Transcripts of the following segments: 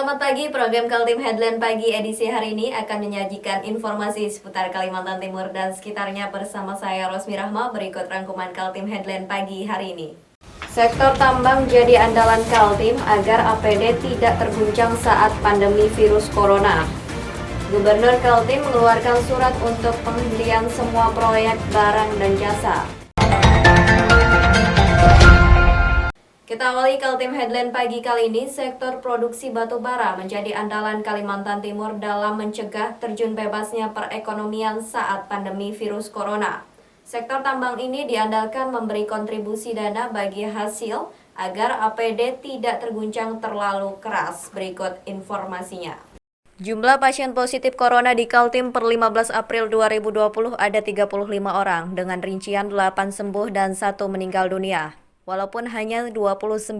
Selamat pagi, program Kaltim Headline Pagi edisi hari ini akan menyajikan informasi seputar Kalimantan Timur dan sekitarnya bersama saya Rosmi Rahma. Berikut rangkuman Kaltim Headline Pagi hari ini. Sektor tambang jadi andalan Kaltim agar APD tidak terguncang saat pandemi virus corona. Gubernur Kaltim mengeluarkan surat untuk penghentian semua proyek barang dan jasa. Kita awali Kaltim Headline pagi kali ini, sektor produksi batu bara menjadi andalan Kalimantan Timur dalam mencegah terjun bebasnya perekonomian saat pandemi virus corona. Sektor tambang ini diandalkan memberi kontribusi dana bagi hasil agar APD tidak terguncang terlalu keras. Berikut informasinya. Jumlah pasien positif corona di Kaltim per 15 April 2020 ada 35 orang, dengan rincian 8 sembuh dan 1 meninggal dunia. Walaupun hanya 29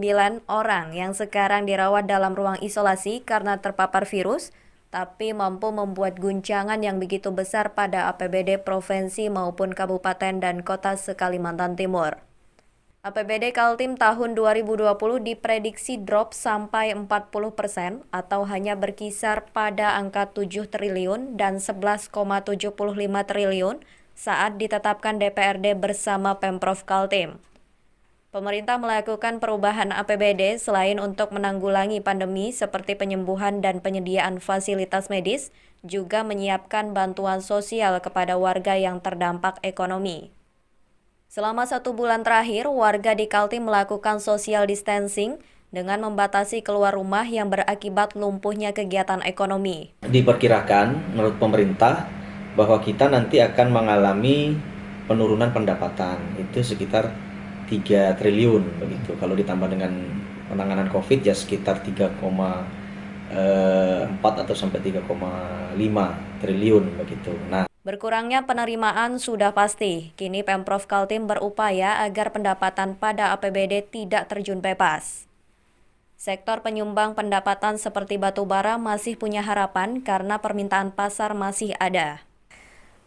orang yang sekarang dirawat dalam ruang isolasi karena terpapar virus, tapi mampu membuat guncangan yang begitu besar pada APBD provinsi maupun kabupaten dan kota se-Kalimantan Timur. APBD Kaltim tahun 2020 diprediksi drop sampai 40% atau hanya berkisar pada angka 7 triliun dan 11,75 triliun saat ditetapkan DPRD bersama Pemprov Kaltim. Pemerintah melakukan perubahan APBD selain untuk menanggulangi pandemi seperti penyembuhan dan penyediaan fasilitas medis, juga menyiapkan bantuan sosial kepada warga yang terdampak ekonomi. Selama 1 bulan terakhir, warga di Kaltim melakukan social distancing dengan membatasi keluar rumah yang berakibat lumpuhnya kegiatan ekonomi. Diperkirakan menurut pemerintah bahwa kita nanti akan mengalami penurunan pendapatan, itu sekitar 3 triliun begitu. Kalau ditambah dengan penanganan COVID ya sekitar 3,4 atau sampai 3,5 triliun begitu. Berkurangnya penerimaan sudah pasti. Kini Pemprov Kaltim berupaya agar pendapatan pada APBD tidak terjun bebas. Sektor penyumbang pendapatan seperti batu bara masih punya harapan karena permintaan pasar masih ada.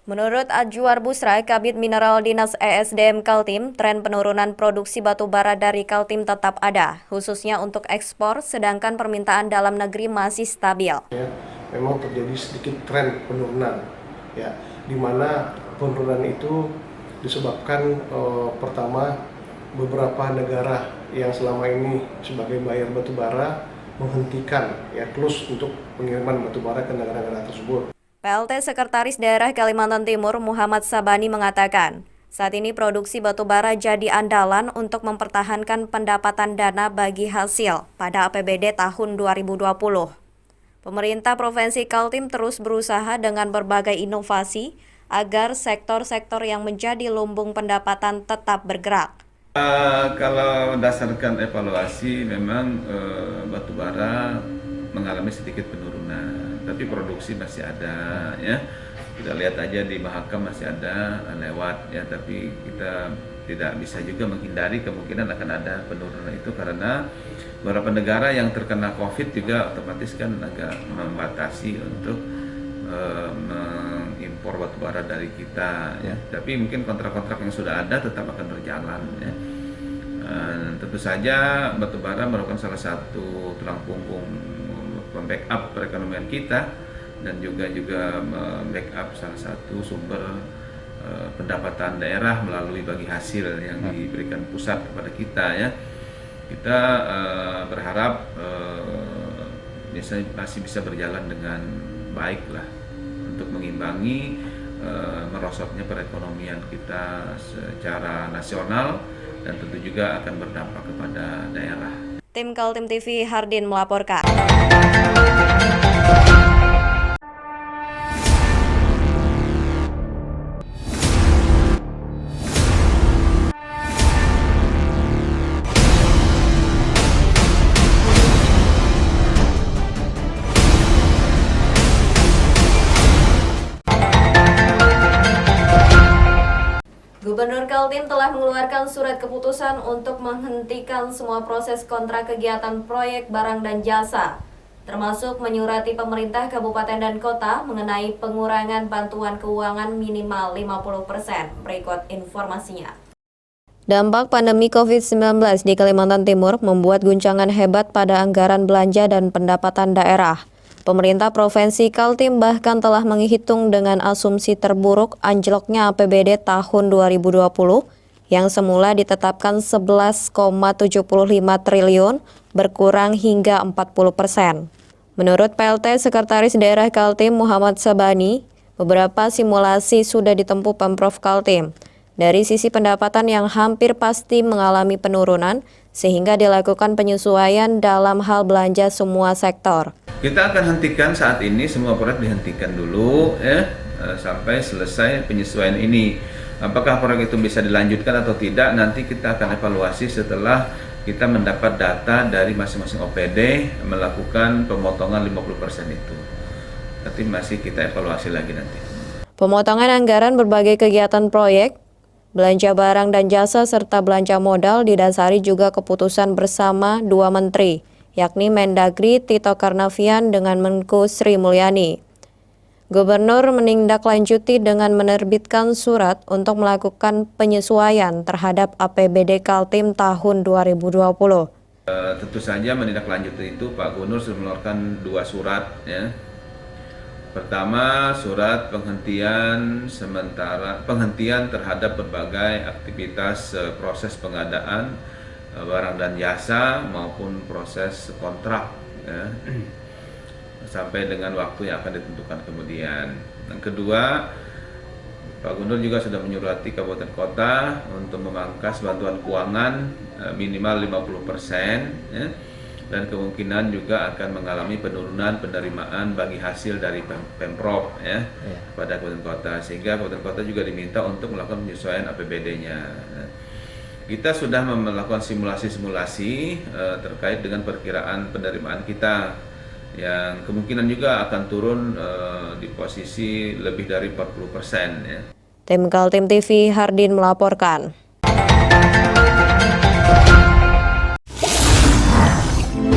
Menurut Adjuar Busra, Kabid Mineral Dinas ESDM Kaltim, tren penurunan produksi batu bara dari Kaltim tetap ada, khususnya untuk ekspor, sedangkan permintaan dalam negeri masih stabil. Memang terjadi sedikit tren penurunan, ya, di mana penurunan itu disebabkan pertama beberapa negara yang selama ini sebagai buyer batu bara menghentikan close untuk pengiriman batu bara ke negara-negara tersebut. PLT Sekretaris Daerah Kalimantan Timur Muhammad Sabani mengatakan, saat ini produksi batu bara jadi andalan untuk mempertahankan pendapatan dana bagi hasil pada APBD tahun 2020. Pemerintah Provinsi Kaltim terus berusaha dengan berbagai inovasi agar sektor-sektor yang menjadi lumbung pendapatan tetap bergerak. Kalau berdasarkan evaluasi memang batu bara mengalami sedikit penurunan, tapi produksi masih ada ya. Kita lihat aja di Mahakam masih ada lewat ya, tapi kita tidak bisa juga menghindari kemungkinan akan ada penurunan itu karena beberapa negara yang terkena COVID juga otomatis kan agak membatasi untuk mengimpor batu bara dari kita ya. Tapi mungkin kontrak-kontrak yang sudah ada tetap akan berjalan ya. Tentu saja batu bara merupakan salah satu tulang punggung backup perekonomian kita dan juga backup salah satu sumber pendapatan daerah melalui bagi hasil yang diberikan pusat kepada kita ya. Kita berharap masih bisa berjalan dengan baik lah untuk mengimbangi merosotnya perekonomian kita secara nasional dan tentu juga akan berdampak kepada daerah. Tim Kaltim TV Hardin melaporkan. Gubernur Kaltim telah mengeluarkan surat keputusan untuk menghentikan semua proses kontrak kegiatan proyek barang dan jasa, termasuk menyurati pemerintah kabupaten dan kota mengenai pengurangan bantuan keuangan minimal 50%. Berikut informasinya. Dampak pandemi COVID-19 di Kalimantan Timur membuat guncangan hebat pada anggaran belanja dan pendapatan daerah. Pemerintah Provinsi Kaltim bahkan telah menghitung dengan asumsi terburuk anjloknya APBD tahun 2020 yang semula ditetapkan 11,75 triliun berkurang hingga 40%. Menurut PLT Sekretaris Daerah Kaltim Muhammad Sabani, beberapa simulasi sudah ditempuh Pemprov Kaltim. Dari sisi pendapatan yang hampir pasti mengalami penurunan, sehingga dilakukan penyesuaian dalam hal belanja semua sektor. Kita akan hentikan saat ini, semua proyek dihentikan dulu ya, sampai selesai penyesuaian ini. Apakah proyek itu bisa dilanjutkan atau tidak, nanti kita akan evaluasi setelah kita mendapat data dari masing-masing OPD melakukan pemotongan 50% itu. Nanti masih kita evaluasi lagi nanti. Pemotongan anggaran berbagai kegiatan proyek, belanja barang dan jasa serta belanja modal didasari juga keputusan bersama dua menteri, yakni Mendagri Tito Karnavian dengan Menko Sri Mulyani. Gubernur menindaklanjuti dengan menerbitkan surat untuk melakukan penyesuaian terhadap APBD Kaltim tahun 2020. Tentu saja menindaklanjuti itu Pak Gubernur sudah mengeluarkan 2 surat ya. Pertama, surat penghentian terhadap berbagai aktivitas proses pengadaan barang dan jasa maupun proses kontrak ya, sampai dengan waktu yang akan ditentukan kemudian. Yang kedua, Pak Gubernur juga sudah menyurati kabupaten kota untuk memangkas bantuan keuangan minimal 50% ya, dan kemungkinan juga akan mengalami penurunan penerimaan bagi hasil dari Pemprov ya, pada kabupaten kota, sehingga kabupaten kota juga diminta untuk melakukan penyesuaian APBD-nya. Kita sudah melakukan simulasi-simulasi terkait dengan perkiraan penerimaan kita yang kemungkinan juga akan turun di posisi lebih dari 40% ya. Tim Kaltim TV Hardin melaporkan.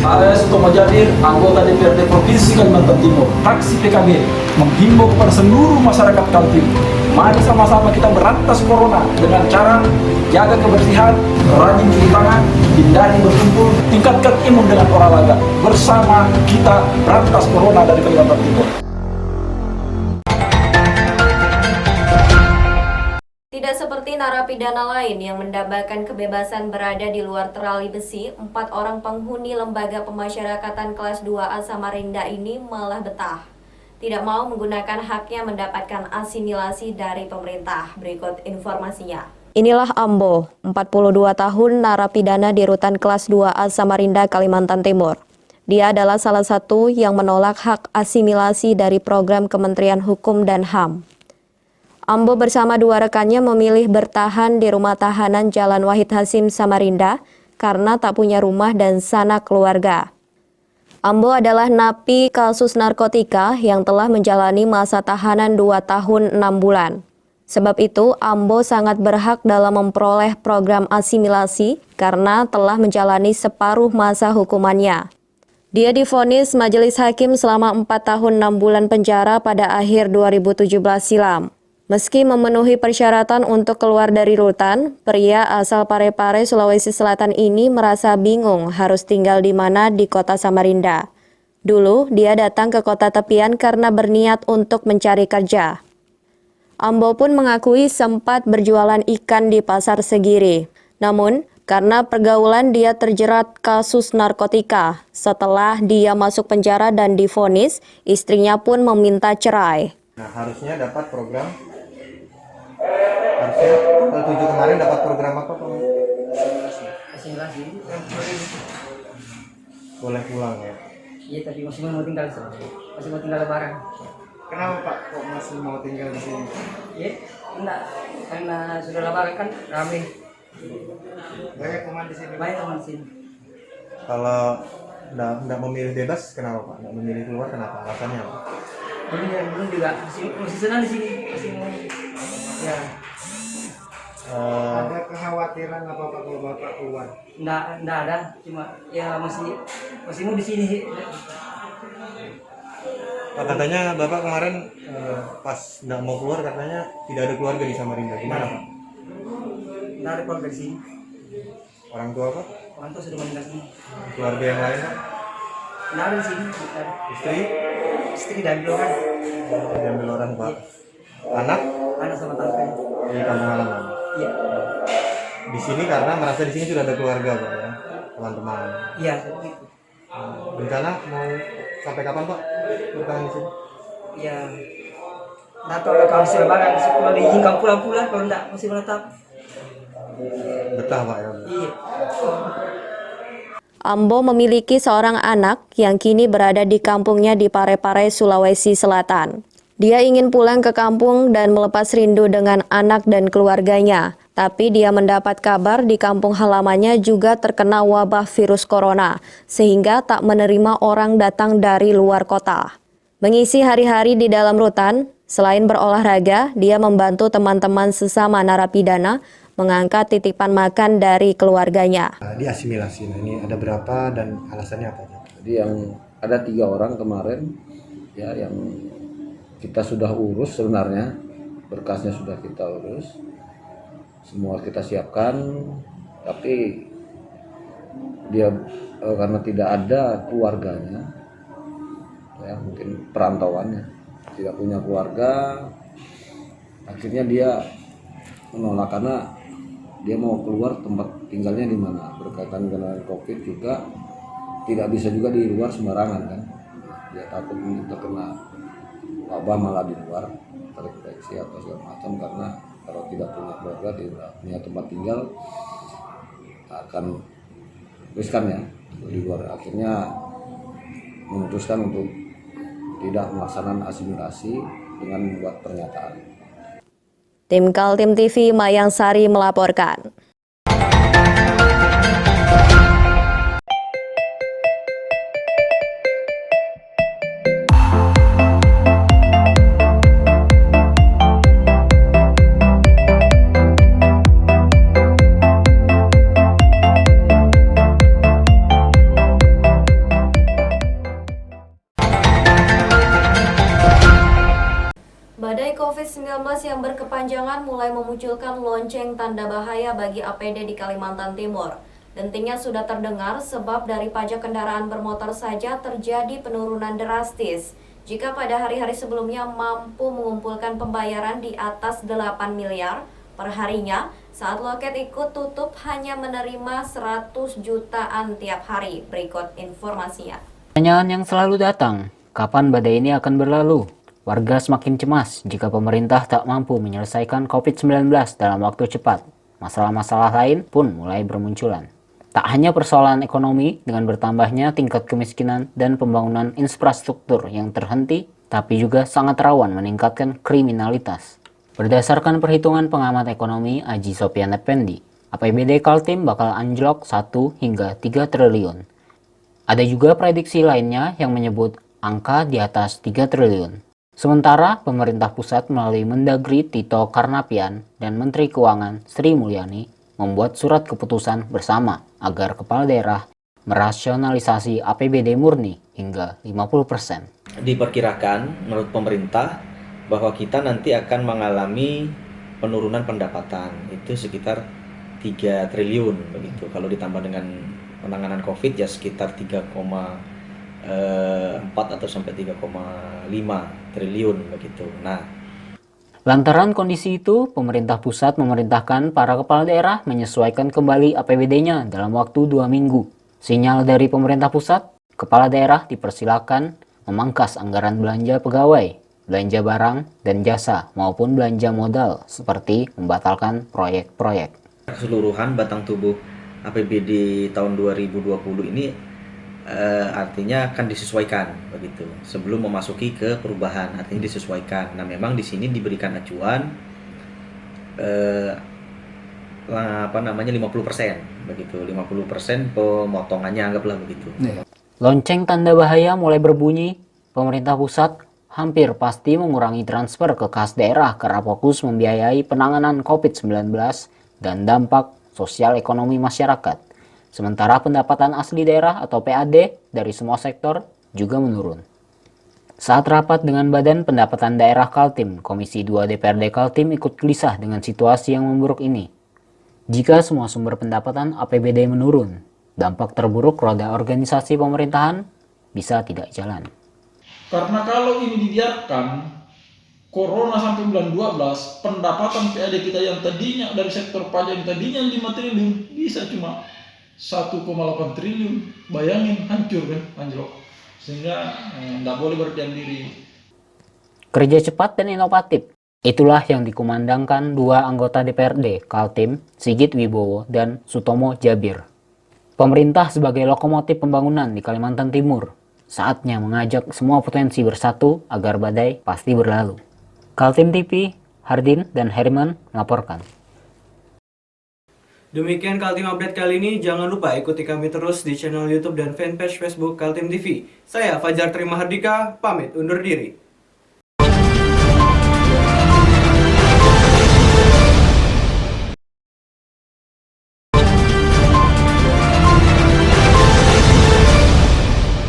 Saya Sutomo Jabir, anggota DPRD Provinsi Kalimantan Timur, fraksi PKB, menghimbau kepada seluruh masyarakat Kaltim. Mari sama-sama kita berantas corona dengan cara jaga kebersihan, rajin cuci tangan, hindari berkumpul, tingkatkan imun dengan olahraga. Bersama kita berantas corona dari Kalimantan Timur. Tidak seperti narapidana lain yang mendambakan kebebasan berada di luar terali besi, 4 orang penghuni lembaga pemasyarakatan kelas 2A Samarinda ini malah betah. Tidak mau menggunakan haknya mendapatkan asimilasi dari pemerintah. Berikut informasinya. Inilah Ambo, 42 tahun narapidana di rutan kelas 2A Samarinda, Kalimantan Timur. Dia adalah salah satu yang menolak hak asimilasi dari program Kementerian Hukum dan HAM. Ambo bersama 2 rekannya memilih bertahan di rumah tahanan Jalan Wahid Hasim Samarinda karena tak punya rumah dan sanak keluarga. Ambo adalah napi kasus narkotika yang telah menjalani masa tahanan 2 tahun 6 bulan. Sebab itu, Ambo sangat berhak dalam memperoleh program asimilasi karena telah menjalani separuh masa hukumannya. Dia divonis Majelis Hakim selama 4 tahun 6 bulan penjara pada akhir 2017 silam. Meski memenuhi persyaratan untuk keluar dari rutan, pria asal Parepare, Sulawesi Selatan ini merasa bingung harus tinggal di mana di kota Samarinda. Dulu, dia datang ke kota tepian karena berniat untuk mencari kerja. Ambo pun mengakui sempat berjualan ikan di Pasar Segiri. Namun, karena pergaulan dia terjerat kasus narkotika. Setelah dia masuk penjara dan divonis, istrinya pun meminta cerai. Nah, harusnya dapat program. Harusnya tanggal 7 kemarin dapat program apa, Pak? Asimilasi. Boleh pulang ya. Iya, tapi masih mau tinggal sih. Masih mau tinggal lebaran. Kenapa, Pak, kok masih mau tinggal di sini? Iya, enggak. Karena sudah lebaran kan rame. Banyak teman di sini. Banyak teman sini. Kalau nggak memilih bebas, kenapa, Pak? Nggak memilih keluar, kenapa? Alasannya apa? Belum juga masih senang di sini. Masih mau. Ya. Ada kekhawatiran apa Pak kalau Bapak keluar? Enggak ada. Cuma ya masih mau di sini. Pak, katanya Bapak kemarin pas nggak mau keluar katanya tidak ada keluarga di Samarinda. Gimana, Pak? Nggak ada keluarga di sini. Orang tua Pak? Orang tua sudah meninggal semua. Keluarga yang lain Pak? Nggak ada di sini. Bukan. Istri? Istri dan dua orang. Diambil orang Pak? Anak? Anak sama tante. Di kampung halaman? Iya. Di sini karena merasa di sini sudah ada keluarga Pak ya? Teman-teman. Iya, seperti itu. Rencana mau sampai kapan Pak bertahan di sini? Iya. Nah, kalau hasil lebaran, kalau diizinkan pulang-pulang, kalau enggak masih menetap. Betah Pak ya? Iya. Ambo memiliki seorang anak yang kini berada di kampungnya di Parepare, Sulawesi Selatan. Dia ingin pulang ke kampung dan melepas rindu dengan anak dan keluarganya. Tapi dia mendapat kabar di kampung halamannya juga terkena wabah virus corona, sehingga tak menerima orang datang dari luar kota. Mengisi hari-hari di dalam rutan, selain berolahraga, dia membantu teman-teman sesama narapidana mengangkat titipan makan dari keluarganya. Diasimilasi, nah ini ada berapa dan alasannya apa? Jadi yang ada 3 orang kemarin ya yang kita sudah urus sebenarnya, berkasnya sudah kita urus, semua kita siapkan, tapi dia karena tidak ada keluarganya, ya mungkin perantauannya, tidak punya keluarga, akhirnya dia menolak karena dia mau keluar tempat tinggalnya di mana, berkaitan dengan COVID juga tidak bisa juga di luar sembarangan kan, dia takut terkena wabah malah di luar terinfeksi atau segala macam, karena kalau tidak punya keluarga, tidak punya tempat tinggal akan riskan ya di luar. Akhirnya memutuskan untuk tidak melaksanakan asimilasi dengan membuat pernyataan. Tim Kaltim TV Mayang Sari melaporkan. Badai COVID-19 yang berkepanjangan mulai memunculkan lonceng tanda bahaya bagi APD di Kalimantan Timur. Dentingnya sudah terdengar sebab dari pajak kendaraan bermotor saja terjadi penurunan drastis. Jika pada hari-hari sebelumnya mampu mengumpulkan pembayaran di atas 8 miliar per harinya, saat loket ikut tutup hanya menerima 100 jutaan tiap hari. Berikut informasinya. Pertanyaan yang selalu datang, kapan badai ini akan berlalu? Warga semakin cemas jika pemerintah tak mampu menyelesaikan COVID-19 dalam waktu cepat. Masalah-masalah lain pun mulai bermunculan. Tak hanya persoalan ekonomi dengan bertambahnya tingkat kemiskinan dan pembangunan infrastruktur yang terhenti, tapi juga sangat rawan meningkatkan kriminalitas. Berdasarkan perhitungan pengamat ekonomi Aji Sopyan Effendi, APBD Kaltim bakal anjlok 1 hingga 3 triliun. Ada juga prediksi lainnya yang menyebut angka di atas 3 triliun. Sementara pemerintah pusat melalui Mendagri Tito Karnavian dan Menteri Keuangan Sri Mulyani membuat surat keputusan bersama agar kepala daerah merasionalisasi APBD murni hingga 50%. Diperkirakan menurut pemerintah bahwa kita nanti akan mengalami penurunan pendapatan itu sekitar 3 triliun begitu. Kalau ditambah dengan penanganan COVID ya sekitar 3,4 atau sampai 3,5 triliun begitu. Nah, lantaran kondisi itu, pemerintah pusat memerintahkan para kepala daerah menyesuaikan kembali APBD-nya dalam waktu 2 minggu. Sinyal dari pemerintah pusat, kepala daerah dipersilakan memangkas anggaran belanja pegawai, belanja barang dan jasa maupun belanja modal seperti membatalkan proyek-proyek. Keseluruhan batang tubuh APBD tahun 2020 ini artinya akan disesuaikan begitu sebelum memasuki ke perubahan, artinya disesuaikan. Nah, memang di sini diberikan acuan 50% begitu, 50% pemotongannya anggaplah begitu. Lonceng tanda bahaya mulai berbunyi. Pemerintah pusat hampir pasti mengurangi transfer ke kas daerah karena fokus membiayai penanganan COVID-19 dan dampak sosial ekonomi masyarakat. Sementara pendapatan asli daerah atau PAD dari semua sektor juga menurun. Saat rapat dengan Badan Pendapatan Daerah Kaltim, Komisi 2 DPRD Kaltim ikut gelisah dengan situasi yang memburuk ini. Jika semua sumber pendapatan APBD menurun, dampak terburuk roda organisasi pemerintahan bisa tidak jalan. Karena kalau ini dibiarkan, Corona sampai bulan 12, pendapatan PAD kita yang tadinya dari sektor pajak yang tadinya 5 triliun bisa cuma 1,8 triliun. Bayangin, hancur kan, anjlok. Sehingga tidak boleh berdiam diri. Kerja cepat dan inovatif, itulah yang dikumandangkan dua anggota DPRD, Kaltim, Sigit Wibowo dan Sutomo Jabir. Pemerintah sebagai lokomotif pembangunan di Kalimantan Timur, saatnya mengajak semua potensi bersatu agar badai pasti berlalu. Kaltim TV, Hardin dan Herman melaporkan. Demikian Kaltim Update kali ini. Jangan lupa ikuti kami terus di channel YouTube dan fanpage Facebook Kaltim TV. Saya Fajar Terima Hardika, pamit undur diri.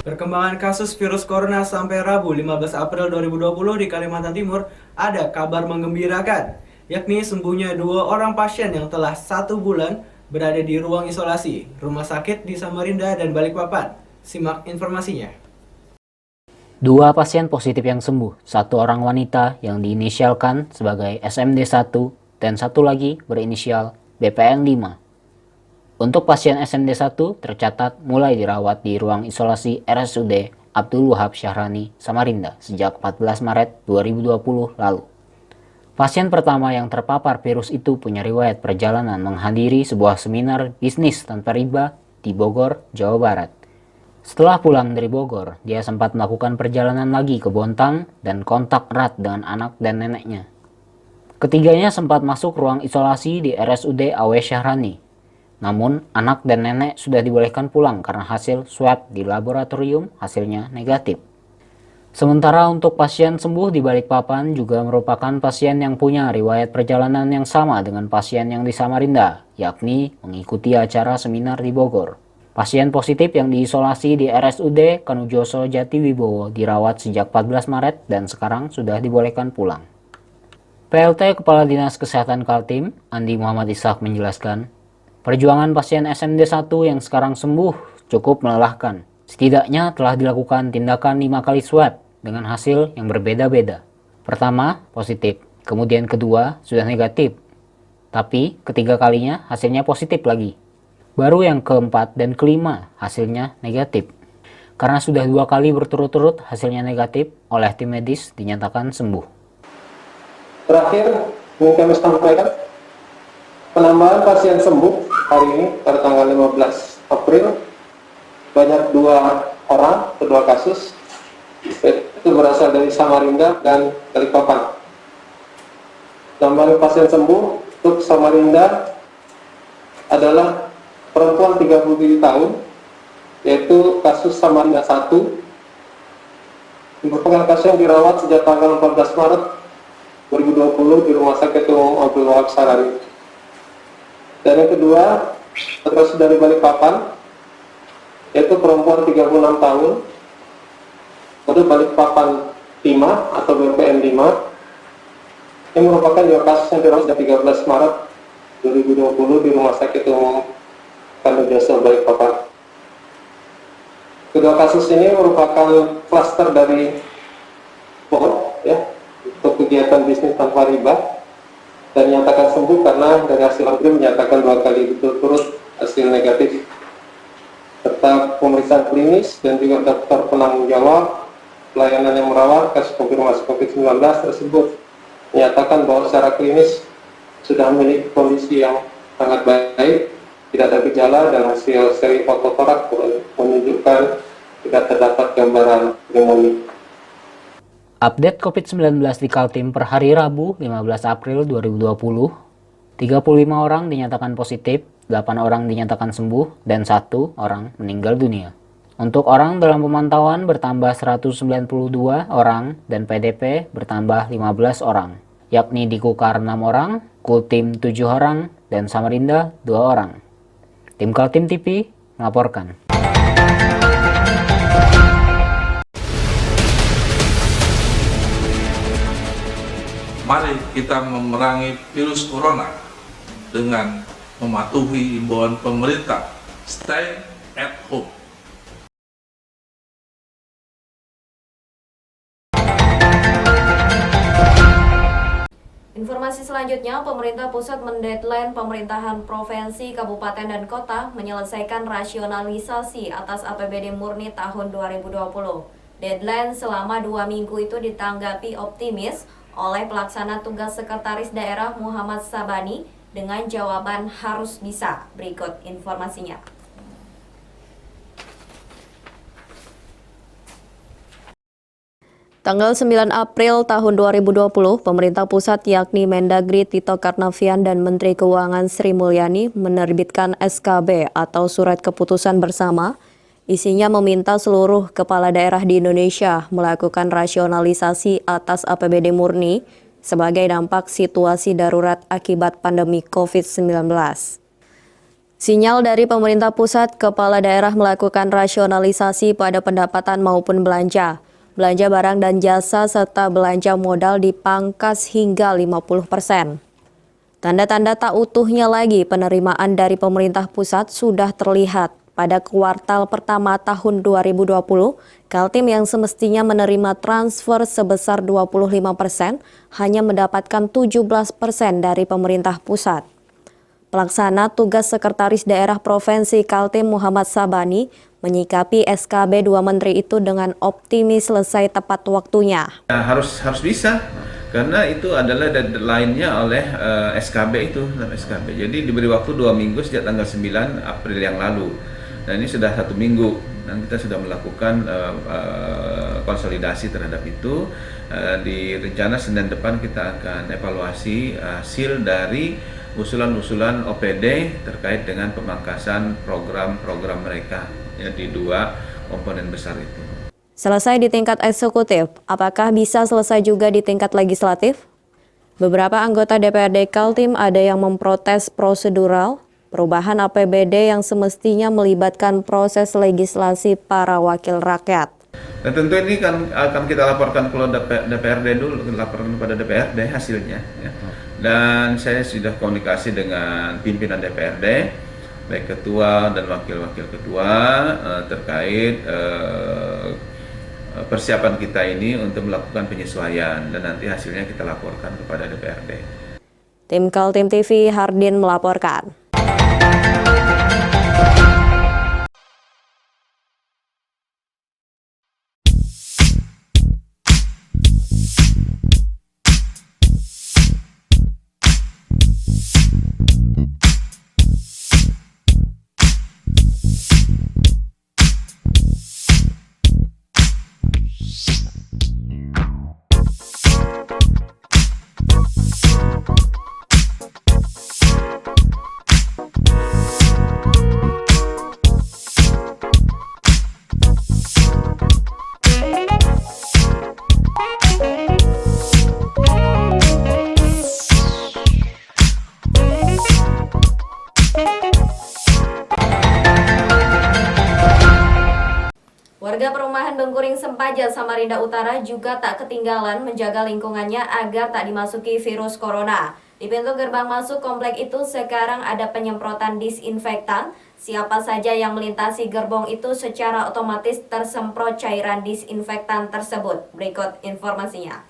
Perkembangan kasus virus corona sampai Rabu 15 April 2020 di Kalimantan Timur ada kabar menggembirakan, yakni sembuhnya 2 orang pasien yang telah 1 bulan berada di ruang isolasi rumah sakit di Samarinda dan Balikpapan. Simak informasinya. 2 pasien positif yang sembuh, 1 orang wanita yang diinisialkan sebagai SMD1 dan 1 lagi berinisial BPN5. Untuk pasien SMD1 tercatat mulai dirawat di ruang isolasi RSUD Abdul Wahab Syahrani, Samarinda sejak 14 Maret 2020 lalu. Pasien pertama yang terpapar virus itu punya riwayat perjalanan menghadiri sebuah seminar bisnis tanpa riba di Bogor, Jawa Barat. Setelah pulang dari Bogor, dia sempat melakukan perjalanan lagi ke Bontang dan kontak erat dengan anak dan neneknya. Ketiganya sempat masuk ruang isolasi di RSUD Awe Syahrani. Namun, anak dan nenek sudah dibolehkan pulang karena hasil swab di laboratorium hasilnya negatif. Sementara untuk pasien sembuh di Balikpapan juga merupakan pasien yang punya riwayat perjalanan yang sama dengan pasien yang di Samarinda, yakni mengikuti acara seminar di Bogor. Pasien positif yang diisolasi di RSUD Kanujoso Jati Wibowo dirawat sejak 14 Maret dan sekarang sudah dibolehkan pulang. PLT Kepala Dinas Kesehatan Kaltim, Andi Muhammad Ishak menjelaskan, perjuangan pasien SMD1 yang sekarang sembuh cukup melelahkan. Setidaknya telah dilakukan tindakan 5 kali swab dengan hasil yang berbeda-beda. Pertama, positif. Kemudian kedua, sudah negatif. Tapi ketiga kalinya hasilnya positif lagi. Baru yang keempat dan kelima hasilnya negatif. Karena sudah 2 kali berturut-turut hasilnya negatif, oleh tim medis dinyatakan sembuh. Terakhir, ingin kami sampaikan, penambahan pasien sembuh hari ini pada tanggal 15 April banyak 2 orang, 2 kasus, itu berasal dari Samarinda dan Balikpapan. Tambahan pasien sembuh untuk Samarinda adalah perempuan 37 tahun, yaitu kasus Samarinda 1, merupakan kasus yang dirawat sejak tanggal 14 Maret 2020 di Rumah Sakit Umum Abdul Wahab Syahrani. Dan yang kedua, terus dari Balikpapan, yaitu perempuan 36 tahun, kode Balikpapan 5 atau BPN 5, yang merupakan juga kasus yang dirawat sejak 13 Maret 2020 di Rumah Sakit Umum Kanujoso Balikpapan. Kedua kasus ini merupakan klaster dari Bogor, ya, untuk kegiatan bisnis tanpa riba, dan nyatakan sembuh karena dari hasil laboratorium menyatakan 2 kali berturut-turut hasil negatif, serta pemeriksaan klinis dan juga dokter penanggung jawab pelayanan yang merawat kasus konfirmasi COVID-19 tersebut menyatakan bahwa secara klinis sudah memiliki kondisi yang sangat baik, tidak ada gejala, dan hasil seri fototorak menunjukkan tidak terdapat gambaran pneumonia. Update COVID-19 di Kaltim per hari Rabu 15 April 2020, 35 orang dinyatakan positif, 8 orang dinyatakan sembuh, dan 1 orang meninggal dunia. Untuk orang dalam pemantauan bertambah 192 orang dan PDP bertambah 15 orang, yakni di Kukar 6 orang, Kultim 7 orang, dan Samarinda 2 orang. Tim Kaltim TV melaporkan. Mari kita memerangi virus corona dengan mematuhi imbauan pemerintah, stay at home. Informasi selanjutnya, pemerintah pusat mendeadline pemerintahan provinsi, kabupaten, dan kota menyelesaikan rasionalisasi atas APBD murni tahun 2020. Deadline selama 2 minggu itu ditanggapi optimis oleh pelaksana tugas Sekretaris Daerah Muhammad Sabani dengan jawaban harus bisa. Berikut informasinya. Tanggal 9 April tahun 2020, pemerintah pusat yakni Mendagri Tito Karnavian dan Menteri Keuangan Sri Mulyani menerbitkan SKB atau Surat Keputusan Bersama. Isinya meminta seluruh kepala daerah di Indonesia melakukan rasionalisasi atas APBD murni sebagai dampak situasi darurat akibat pandemi COVID-19. Sinyal dari pemerintah pusat, kepala daerah melakukan rasionalisasi pada pendapatan maupun belanja barang dan jasa, serta belanja modal dipangkas hingga 50%. Tanda-tanda tak utuhnya lagi penerimaan dari pemerintah pusat sudah terlihat pada kuartal pertama tahun 2020. Kaltim yang semestinya menerima transfer sebesar 25% hanya mendapatkan 17% dari pemerintah pusat. Pelaksana tugas Sekretaris Daerah Provinsi Kaltim Muhammad Sabani menyikapi SKB 2 menteri itu dengan optimis selesai tepat waktunya. Harus bisa, karena itu adalah deadline-nya oleh SKB itu. Jadi diberi waktu 2 minggu sejak tanggal 9 April yang lalu. Dan ini sudah 1 minggu dan kita sudah melakukan konsolidasi terhadap itu. Di rencana Senin depan kita akan evaluasi hasil dari usulan-usulan OPD terkait dengan pemangkasan program-program mereka ya, di 2 komponen besar itu. Selesai di tingkat eksekutif, apakah bisa selesai juga di tingkat legislatif? Beberapa anggota DPRD Kaltim ada yang memprotes prosedural perubahan APBD yang semestinya melibatkan proses legislasi para wakil rakyat. Dan tentu ini kan akan kita laporkan kalau DPRD dulu, laporkan kepada DPRD hasilnya. Ya. Dan saya sudah komunikasi dengan pimpinan DPRD, baik ketua dan wakil-wakil ketua terkait persiapan kita ini untuk melakukan penyesuaian dan nanti hasilnya kita laporkan kepada DPRD. Tim Kaltim TV Hardin melaporkan. Warga perumahan Bengkuring Sempaja, Samarinda Utara juga tak ketinggalan menjaga lingkungannya agar tak dimasuki virus corona. Di pintu gerbang masuk komplek itu sekarang ada penyemprotan disinfektan. Siapa saja yang melintasi gerbong itu secara otomatis tersemprot cairan disinfektan tersebut. Berikut informasinya.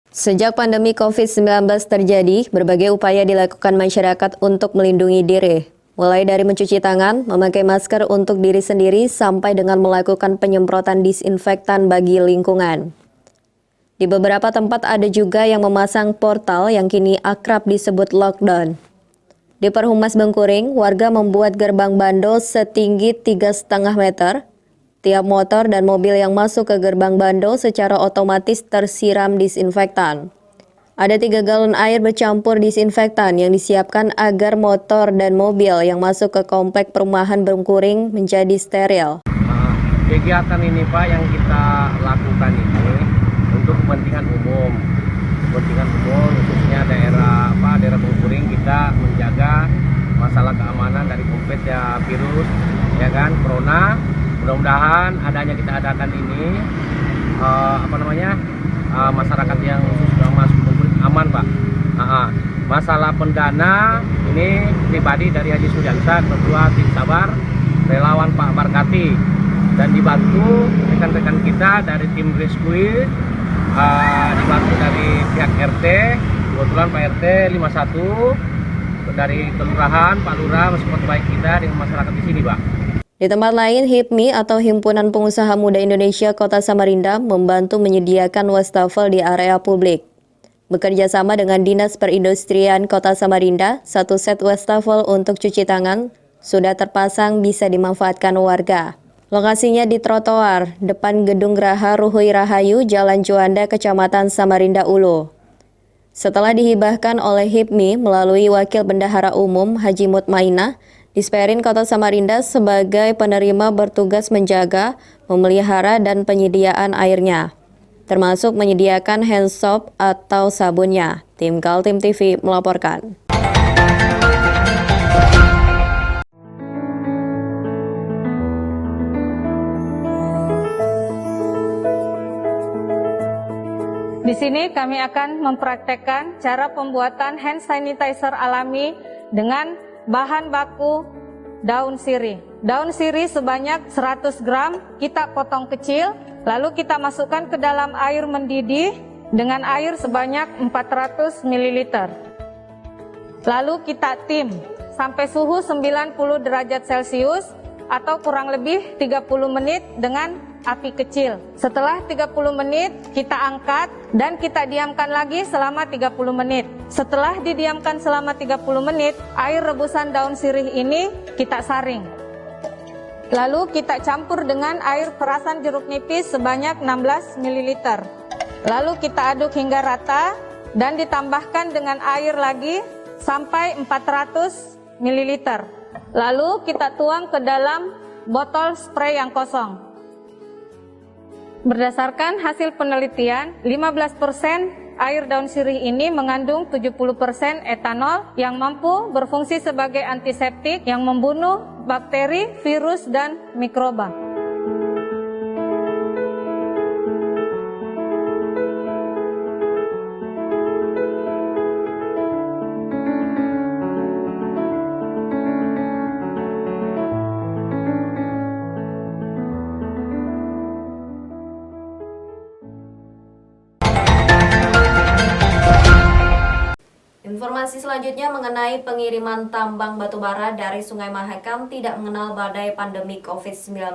Sejak pandemi COVID-19 terjadi, berbagai upaya dilakukan masyarakat untuk melindungi diri. Mulai dari mencuci tangan, memakai masker untuk diri sendiri, sampai dengan melakukan penyemprotan disinfektan bagi lingkungan. Di beberapa tempat ada juga yang memasang portal yang kini akrab disebut lockdown. Di Perhumas Bengkuring, warga membuat gerbang bando setinggi 3,5 meter. Tiap motor dan mobil yang masuk ke gerbang bando secara otomatis tersiram disinfektan. Ada 3 galon air bercampur disinfektan yang disiapkan agar motor dan mobil yang masuk ke komplek perumahan Bengkuring menjadi steril. Kegiatan ini Pak yang kita lakukan ini untuk kepentingan umum. Kepentingan umum khususnya daerah Bengkuring, kita menjaga masalah keamanan dari COVID ya, virus ya kan, corona. Mudah-mudahan adanya kita adakan ini masyarakat yang sudah masuk Bengkuring aman Pak. Masalah pendana ini pribadi dari Haji Sudiansa, ketua tim sabar, relawan Pak Barkati, dan dibantu rekan-rekan kita dari tim rescue, dibantu dari pihak RT, kebetulan Pak RT 51, dari kelurahan, Pak Lurah, mensupport baik kita dengan masyarakat di sini, Pak. Di tempat lain, HIPMI atau Himpunan Pengusaha Muda Indonesia Kota Samarinda membantu menyediakan wastafel di area publik. Bekerja sama dengan Dinas Perindustrian Kota Samarinda, satu set wastafel untuk cuci tangan sudah terpasang bisa dimanfaatkan warga. Lokasinya di trotoar, depan Gedung Geraha Ruhui Rahayu, Jalan Juanda, Kecamatan Samarinda Ulu. Setelah dihibahkan oleh HIPMI melalui Wakil Bendahara Umum Haji Mutmainah, Disperin Kota Samarinda sebagai penerima bertugas menjaga, memelihara, dan penyediaan airnya, termasuk menyediakan hand soap atau sabunnya. Tim Kaltim TV melaporkan. Di sini kami akan mempraktekkan cara pembuatan hand sanitizer alami dengan bahan baku daun sirih. Daun sirih sebanyak 100 gram kita potong kecil, lalu kita masukkan ke dalam air mendidih dengan air sebanyak 400 ml. Lalu kita tim sampai suhu 90 derajat Celcius atau kurang lebih 30 menit dengan api kecil. Setelah 30 menit kita angkat dan kita diamkan lagi selama 30 menit. Setelah didiamkan selama 30 menit, air rebusan daun sirih ini kita saring. Lalu kita campur dengan air perasan jeruk nipis sebanyak 16 ml. Lalu kita aduk hingga rata dan ditambahkan dengan air lagi sampai 400 ml. Lalu kita tuang ke dalam botol spray yang kosong. Berdasarkan hasil penelitian, 15% air daun sirih ini mengandung 70% etanol yang mampu berfungsi sebagai antiseptik yang membunuh bakteri, virus, dan mikroba. Informasi selanjutnya mengenai pengiriman tambang batubara dari Sungai Mahakam tidak mengenal badai pandemi COVID-19.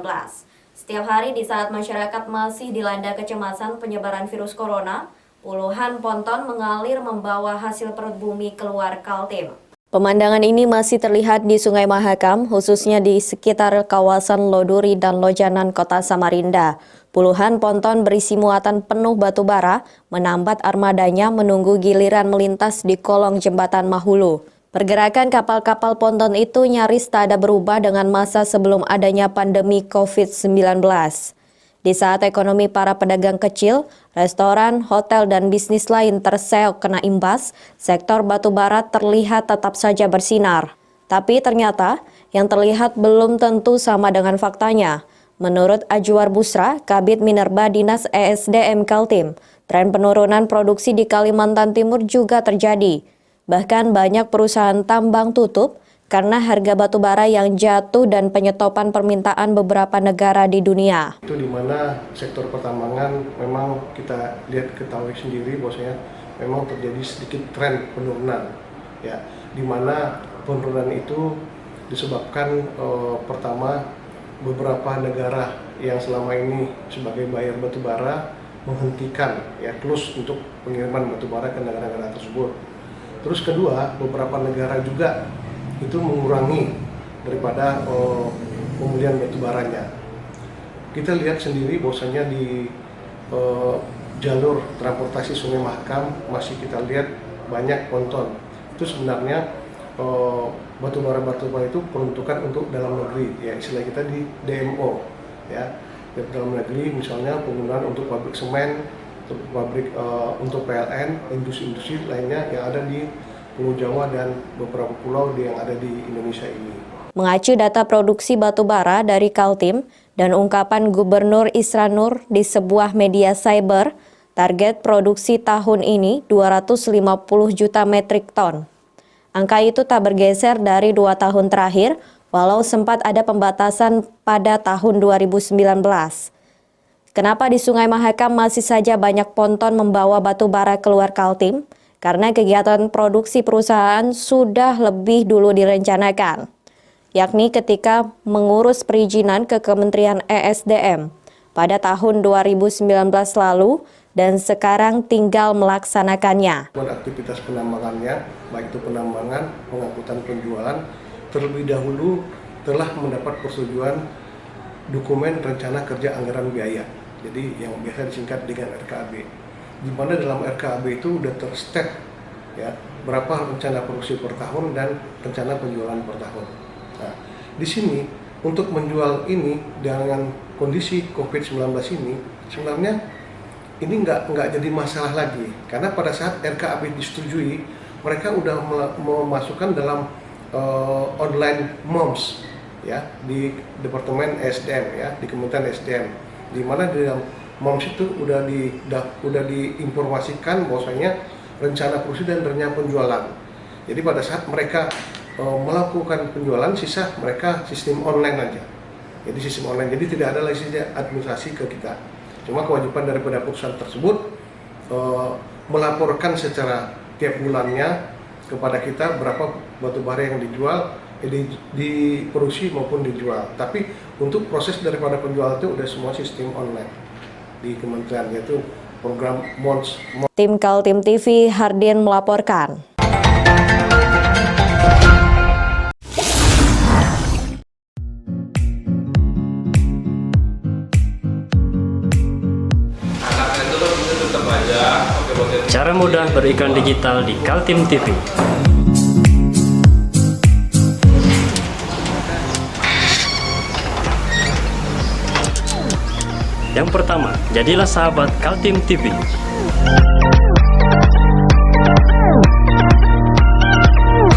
Setiap hari di saat masyarakat masih dilanda kecemasan penyebaran virus corona, puluhan ponton mengalir membawa hasil perut bumi keluar Kaltim. Pemandangan ini masih terlihat di Sungai Mahakam, khususnya di sekitar kawasan Loduri dan Lojanan Kota Samarinda. Puluhan ponton berisi muatan penuh batu bara menambat armadanya menunggu giliran melintas di kolong jembatan Mahulu. Pergerakan kapal-kapal ponton itu nyaris tak ada berubah dengan masa sebelum adanya pandemi COVID-19. Di saat ekonomi para pedagang kecil, restoran, hotel, dan bisnis lain terseok kena imbas, sektor batubara terlihat tetap saja bersinar. Tapi ternyata yang terlihat belum tentu sama dengan faktanya. Menurut Ajwar Busra, Kabid Minerba Dinas ESDM Kaltim, tren penurunan produksi di Kalimantan Timur juga terjadi. Bahkan banyak perusahaan tambang tutup karena harga batubara yang jatuh dan penyetopan permintaan beberapa negara di dunia. Itu di mana sektor pertambangan memang kita lihat ketahui sendiri bahwasanya memang terjadi sedikit tren penurunan, ya, di mana penurunan itu disebabkan pertama beberapa negara yang selama ini sebagai buyer batubara menghentikan close untuk pengiriman batubara ke negara-negara tersebut. Terus kedua, beberapa negara juga itu mengurangi daripada pemulihan batubaranya. Kita lihat sendiri bahwasanya di jalur transportasi Sungai Mahakam masih kita lihat banyak ponton. Itu sebenarnya batubara itu peruntukan untuk dalam negeri, ya istilah kita di DMO, ya. Di dalam negeri misalnya penggunaan untuk pabrik semen, untuk pabrik untuk PLN, industri-industri lainnya yang ada di Pulau Jawa dan beberapa pulau yang ada di Indonesia ini. Mengacu data produksi batubara dari Kaltim dan ungkapan Gubernur Isra Nur di sebuah media cyber, Target produksi tahun ini 250 juta metrik ton. Angka itu tak bergeser dari 2 tahun terakhir, walau sempat ada pembatasan pada tahun 2019. Kenapa di Sungai Mahakam masih saja banyak ponton membawa batu bara keluar Kaltim? Karena kegiatan produksi perusahaan sudah lebih dulu direncanakan, yakni ketika mengurus perizinan ke Kementerian ESDM pada tahun 2019 lalu dan sekarang tinggal melaksanakannya. Aktivitas penambangannya, baik itu penambangan, pengangkutan, penjualan, terlebih dahulu telah mendapat persetujuan dokumen rencana kerja anggaran biaya. Jadi yang biasa disingkat dengan RKAB. Di mana dalam RKAB itu sudah terstep ya, berapa rencana produksi per tahun dan rencana penjualan per tahun. Nah, di sini untuk menjual ini dengan kondisi COVID-19 ini sebenarnya ini nggak jadi masalah lagi, karena pada saat RKAB disetujui mereka udah memasukkan dalam online MOMS ya di Departemen SDM ya, di Kementerian SDM, di mana di dalam MOMS itu udah diinformasikan bahwasanya rencana produksi dan rencana penjualan. Jadi pada saat mereka melakukan penjualan, sisa mereka sistem online aja. Jadi sistem online, jadi tidak ada lagi administrasi ke kita. Cuma kewajiban daripada perusahaan tersebut melaporkan secara tiap bulannya kepada kita berapa batu bara yang dijual, diproduksi maupun dijual. Tapi untuk proses daripada penjualan itu udah semua sistem online di kementerian, yaitu program MONS. Tim Kaltim TV Hardin melaporkan. Cara mudah beriklan digital di Kaltim TV. Yang pertama, jadilah sahabat Kaltim TV.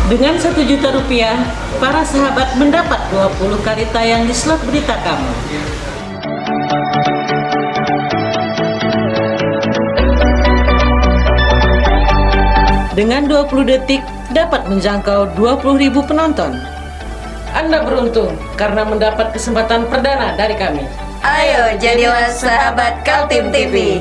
Dengan Rp1.000.000, para sahabat mendapat 20 kali tayang di slot berita kamu. Dengan 20 detik dapat menjangkau 20.000 penonton. Anda beruntung karena mendapat kesempatan perdana dari kami. Ayo jadilah sahabat Kaltim TV.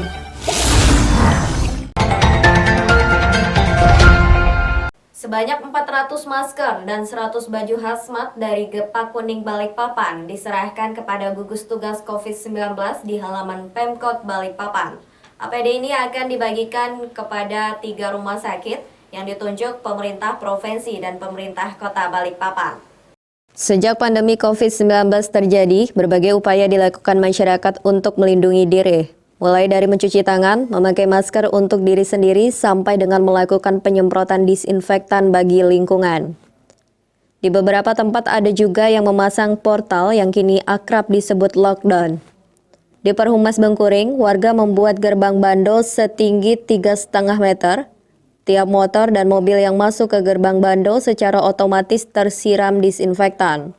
Sebanyak 400 masker dan 100 baju hazmat dari Gepak Kuning Balikpapan diserahkan kepada gugus tugas COVID-19 di halaman Pemkot Balikpapan. APD ini akan dibagikan kepada 3 rumah sakit yang ditunjuk pemerintah provinsi dan pemerintah kota Balikpapan. Sejak pandemi COVID-19 terjadi, berbagai upaya dilakukan masyarakat untuk melindungi diri. Mulai dari mencuci tangan, memakai masker untuk diri sendiri, sampai dengan melakukan penyemprotan disinfektan bagi lingkungan. Di beberapa tempat ada juga yang memasang portal yang kini akrab disebut lockdown. Di Perhumas Bengkuring, warga membuat gerbang bandol setinggi 3,5 meter. Tiap motor dan mobil yang masuk ke gerbang bandol secara otomatis tersiram disinfektan.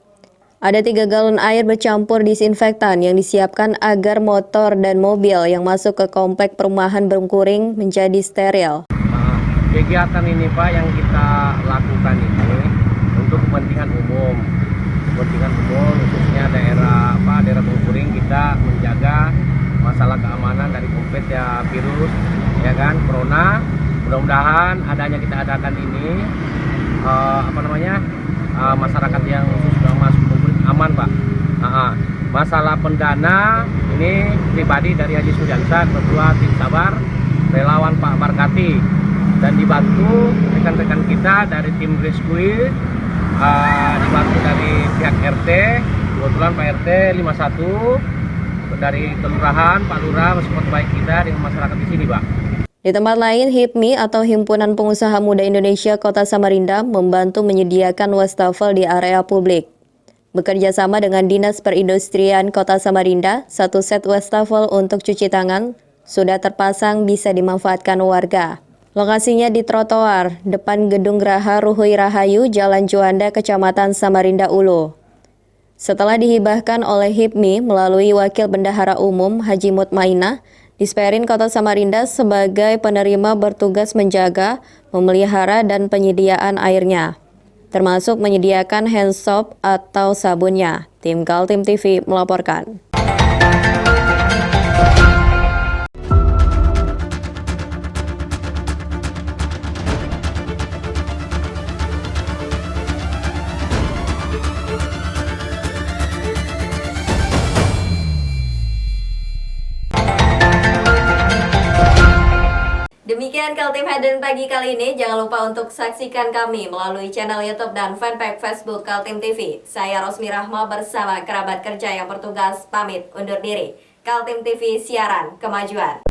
Ada 3 galon air bercampur disinfektan yang disiapkan agar motor dan mobil yang masuk ke komplek perumahan Bengkuring menjadi steril. Kegiatan ini Pak yang kita lakukan ini untuk kepentingan umum. Khususnya daerah Bengkuring, kita menjaga masalah keamanan dari COVID ya, virus ya kan, corona. Mudah-mudahan adanya kita adakan ini masyarakat yang sudah masuk Bengkuring aman Pak. Masalah pendana ini pribadi dari Haji Sujansa, ketua tim sabar relawan Pak Barkati, dan dibantu rekan-rekan kita dari tim rescue, dibantu dari pihak RT, kebetulan Pak RT 51, dari kelurahan, Pak Lurah, support baik kita dengan masyarakat di sini, Pak. Di tempat lain, HIPMI atau Himpunan Pengusaha Muda Indonesia Kota Samarinda membantu menyediakan wastafel di area publik. Bekerja sama dengan Dinas Perindustrian Kota Samarinda, 1 set wastafel untuk cuci tangan sudah terpasang bisa dimanfaatkan warga. Lokasinya di trotoar depan Gedung Geraha Ruhui Rahayu, Jalan Juanda, Kecamatan Samarinda Ulu. Setelah dihibahkan oleh HIPMI melalui Wakil Bendahara Umum Haji Mutmainah Disperin Kota Samarinda sebagai penerima bertugas menjaga, memelihara, dan penyediaan airnya, termasuk menyediakan hand soap atau sabunnya. Tim Kaltim TV melaporkan. Demikian Kaltim Headline pagi kali ini. Jangan lupa untuk saksikan kami melalui channel YouTube dan fanpage Facebook Kaltim TV. Saya Rosmi Rahma bersama kerabat kerja yang bertugas pamit undur diri. Kaltim TV, siaran kemajuan.